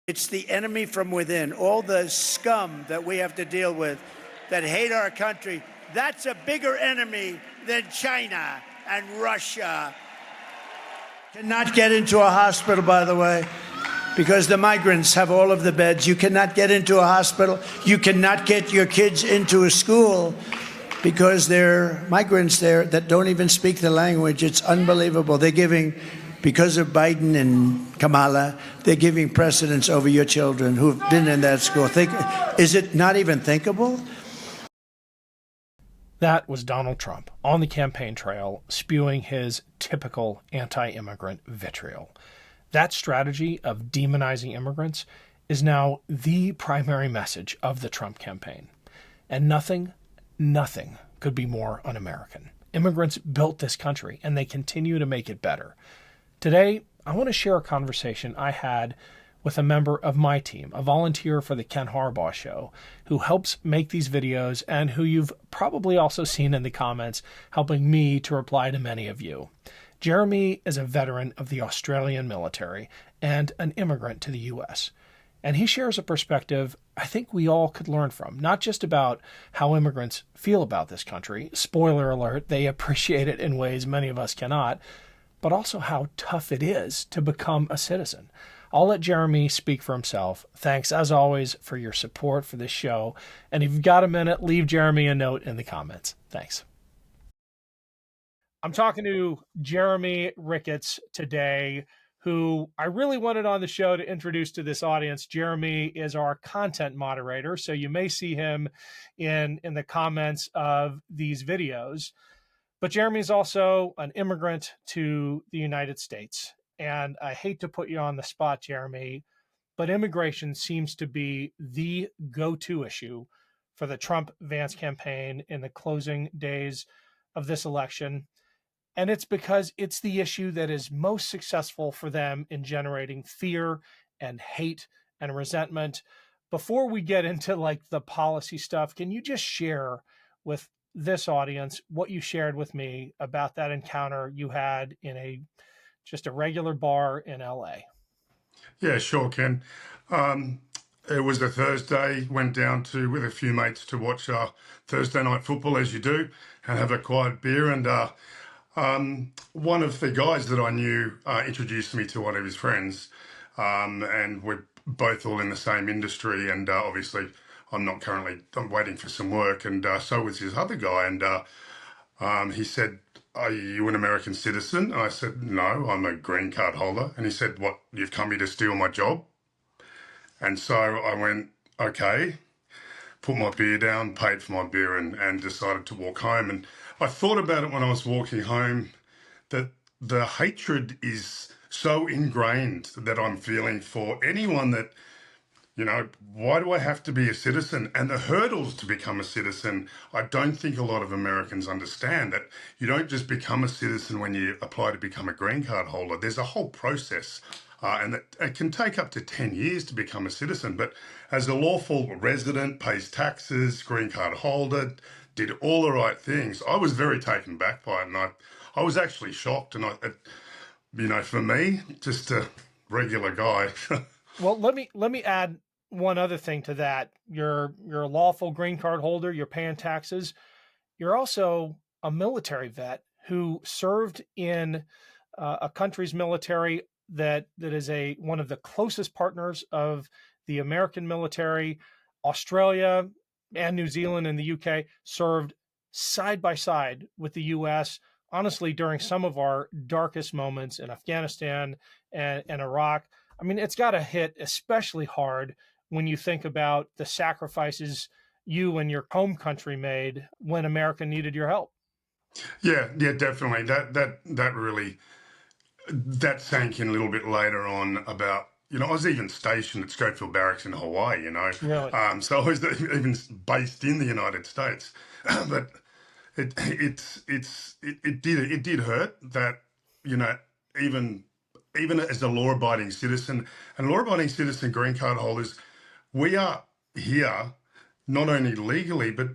It's the enemy from within, all the scum that we have to deal with that hate our country. That's a bigger enemy than China and Russia. Cannot get into a hospital, by the way, because the migrants have all of the beds. You cannot get into a hospital. You cannot get your kids into a school because there are migrants there that don't even speak the language. It's unbelievable. They're giving, because of Biden and Kamala, they're giving precedence over your children who've been in that school. Is it not even thinkable? That was Donald Trump on the campaign trail spewing his typical anti-immigrant vitriol. That strategy of demonizing immigrants is now the primary message of the Trump campaign. And nothing could be more un-American. Immigrants built this country, and they continue to make it better. Today, I want to share a conversation I had with a member of my team, a volunteer for the Ken Harbaugh Show, who helps make these videos and who you've probably also seen in the comments helping me to reply to many of you. Jeremy is a veteran of the Australian military and an immigrant to the U.S., and he shares a perspective I think we all could learn from, not just about how immigrants feel about this country. Spoiler alert, they appreciate it in ways many of us cannot, but also how tough it is to become a citizen. I'll let Jeremy speak for himself. Thanks, as always, for your support for this show. And if you've got a minute, leave Jeremy a note in the comments. Thanks. I'm talking to Jeremy Ricketts today, who I really wanted on the show to introduce to this audience. Jeremy is our content moderator, so you may see him in the comments of these videos. But Jeremy is also an immigrant to the United States. And I hate to put you on the spot, Jeremy, but immigration seems to be the go-to issue for the Trump-Vance campaign in the closing days of this election. And it's because it's the issue that is most successful for them in generating fear and hate and resentment. Before we get into like the policy stuff, can you just share with this audience what you shared with me about that encounter you had in just a regular bar in LA? Yeah, sure, Ken. It was a Thursday, went down with a few mates to watch Thursday night football, as you do, and have a quiet beer. And one of the guys that I knew introduced me to one of his friends, and we're both all in the same industry. And obviously, I'm waiting for some work, and so was his other guy. And he said, "Are you an American citizen?" And I said, "No, I'm a green card holder." And he said, "What, you've come here to steal my job?" And so I went, okay, put my beer down, paid for my beer, and decided to walk home. And I thought about it when I was walking home, that the hatred is so ingrained that I'm feeling for anyone that, why do I have to be a citizen? And the hurdles to become a citizen, I don't think a lot of Americans understand that you don't just become a citizen when you apply to become a green card holder. There's a whole process, and it can take up to 10 years to become a citizen. But as a lawful resident, pays taxes, green card holder, did all the right things, I was very taken back by it. And I was actually shocked. And for me, just a regular guy. Well, let me add one other thing to that. You're a lawful green card holder, you're paying taxes. You're also a military vet who served in a country's military that is one of the closest partners of the American military. Australia and New Zealand and the UK served side by side with the US, honestly, during some of our darkest moments in Afghanistan and Iraq. I mean, it's got to hit especially hard when you think about the sacrifices you and your home country made when America needed your help. Yeah, definitely. That sank in a little bit later on about, I was even stationed at Schofield Barracks in Hawaii, Really? So I was even based in the United States. But it did hurt that, even as a law-abiding citizen and law-abiding citizen green card holders, we are here not only legally, but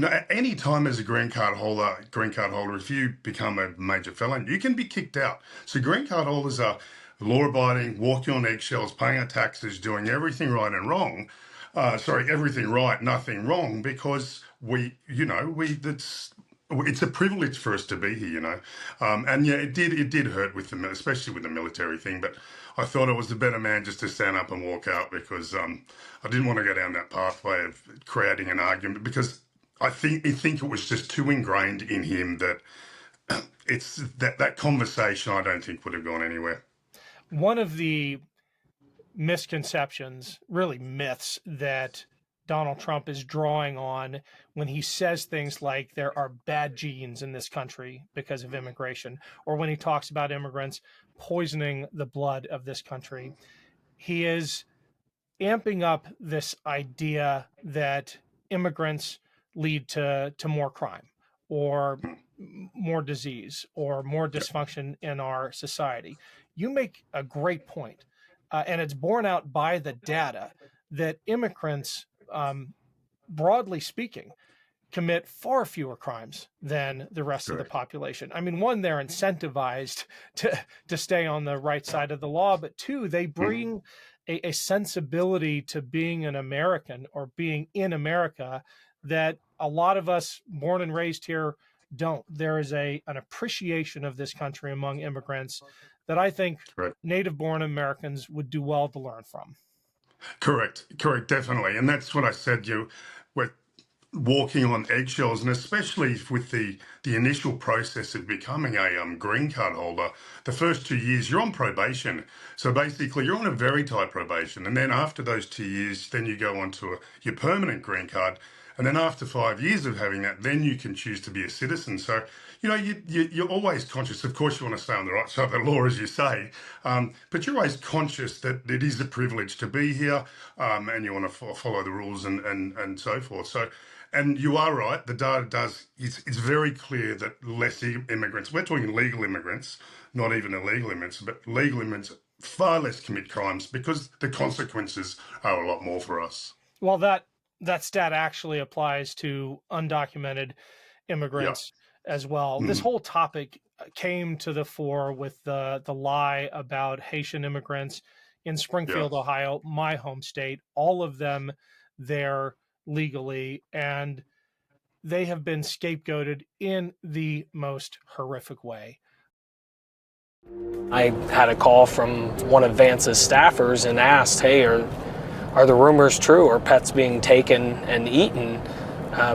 at any time as a green card holder, if you become a major felon, you can be kicked out. So green card holders are law-abiding, walking on eggshells, paying our taxes, doing everything right and wrong. Everything right, nothing wrong, because it's a privilege for us to be here, and yeah, it did hurt especially with the military thing. But I thought I was the better man just to stand up and walk out, because I didn't want to go down that pathway of creating an argument, because I think it was just too ingrained in him that it's that conversation I don't think would have gone anywhere. One of the misconceptions, really myths, that Donald Trump is drawing on when he says things like there are bad genes in this country because of immigration, or when he talks about immigrants poisoning the blood of this country, he is amping up this idea that immigrants lead to more crime or more disease or more dysfunction in our society. You make a great point, and it's borne out by the data that immigrants, broadly speaking, commit far fewer crimes than the rest of the Correct. population. I mean, one, they're incentivized to stay on the right side of the law, but two, they bring a sensibility to being an American or being in America that a lot of us born and raised here don't. There is an appreciation of this country among immigrants that I think Correct. native-born Americans would do well to learn from. Correct, definitely, and that's what I said. We're walking on eggshells, and especially with the initial process of becoming a green card holder, the first 2 years you're on probation. So basically, you're on a very tight probation, and then after those 2 years, then you go on to your permanent green card, and then after 5 years of having that, then you can choose to be a citizen. So you're always conscious. Of course, you want to stay on the right side of the law, as you say, but you're always conscious that it is a privilege to be here, and you want to follow the rules and so forth. So. And you are right, the data it's very clear that less immigrants, we're talking legal immigrants, not even illegal immigrants, but legal immigrants far less commit crimes because the consequences are a lot more for us. Well, that stat actually applies to undocumented immigrants as well. This whole topic came to the fore with the lie about Haitian immigrants in Springfield, Ohio, my home state, all of them there legally, and they have been scapegoated in the most horrific way. I had a call from one of Vance's staffers and asked, hey, are the rumors true? Are pets being taken and eaten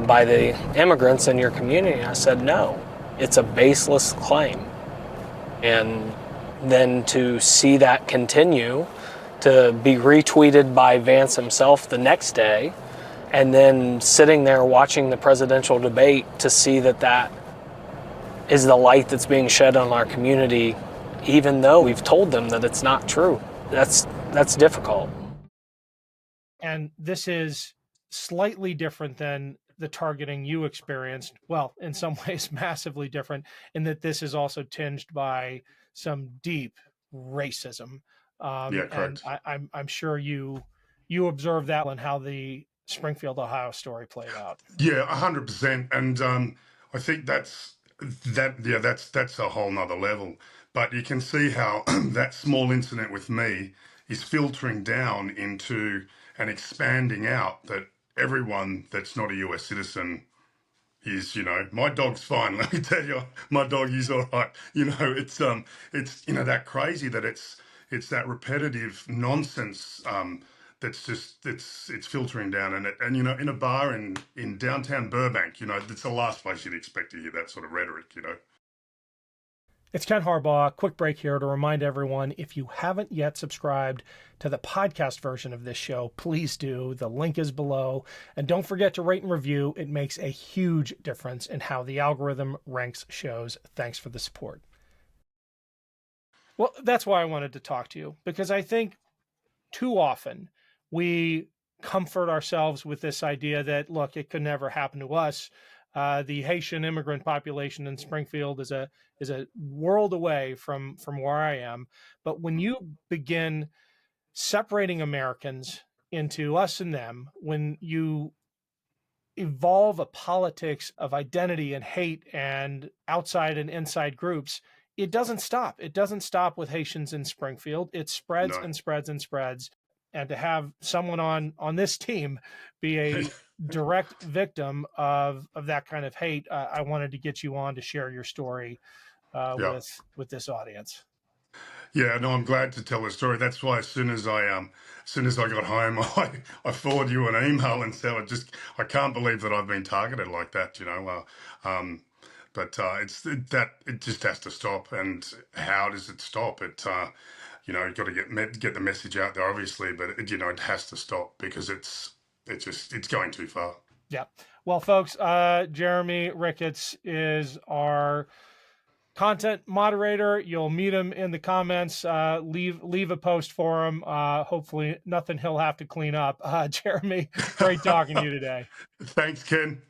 by the immigrants in your community? I said, no, it's a baseless claim. And then to see that continue, to be retweeted by Vance himself the next day, and then sitting there watching the presidential debate to see that is the light that's being shed on our community, even though we've told them that it's not true. That's difficult. And this is slightly different than the targeting you experienced. Well, in some ways, massively different, in that this is also tinged by some deep racism. Correct. And I'm sure you observed that and how the Springfield, Ohio story played out. Yeah, 100%. And I think that's a whole nother level. But you can see how that small incident with me is filtering down into and expanding out that everyone that's not a US citizen is, my dog's fine. Let me tell you, my dog is all right. It's that crazy that it's that repetitive nonsense that's just it's filtering down, and in a bar in downtown Burbank, it's the last place you'd expect to hear that sort of rhetoric. It's Ken Harbaugh. Quick break here to remind everyone, if you haven't yet subscribed to the podcast version of this show, please do. The link is below. And don't forget to rate and review. It makes a huge difference in how the algorithm ranks shows. Thanks for the support. Well, that's why I wanted to talk to you, because I think too often we comfort ourselves with this idea that, look, it could never happen to us. The Haitian immigrant population in Springfield is a world away from where I am. But when you begin separating Americans into us and them, when you evolve a politics of identity and hate and outside and inside groups, it doesn't stop. It doesn't stop with Haitians in Springfield. It spreads No. and spreads and spreads. And to have someone on this team be a direct victim of that kind of hate, I wanted to get you on to share your story Yeah. with this audience. Yeah, no, I'm glad to tell the story. That's why as soon as I got home, I forwarded you an email and said I can't believe that I've been targeted like that. But it just has to stop. And how does it stop? You've got to get the message out there, obviously, but it has to stop because it's going too far. Yeah. Well, folks, Jeremy Ricketts is our content moderator. You'll meet him in the comments. Leave a post for him. Hopefully nothing he'll have to clean up. Jeremy, great talking to you today. Thanks, Ken.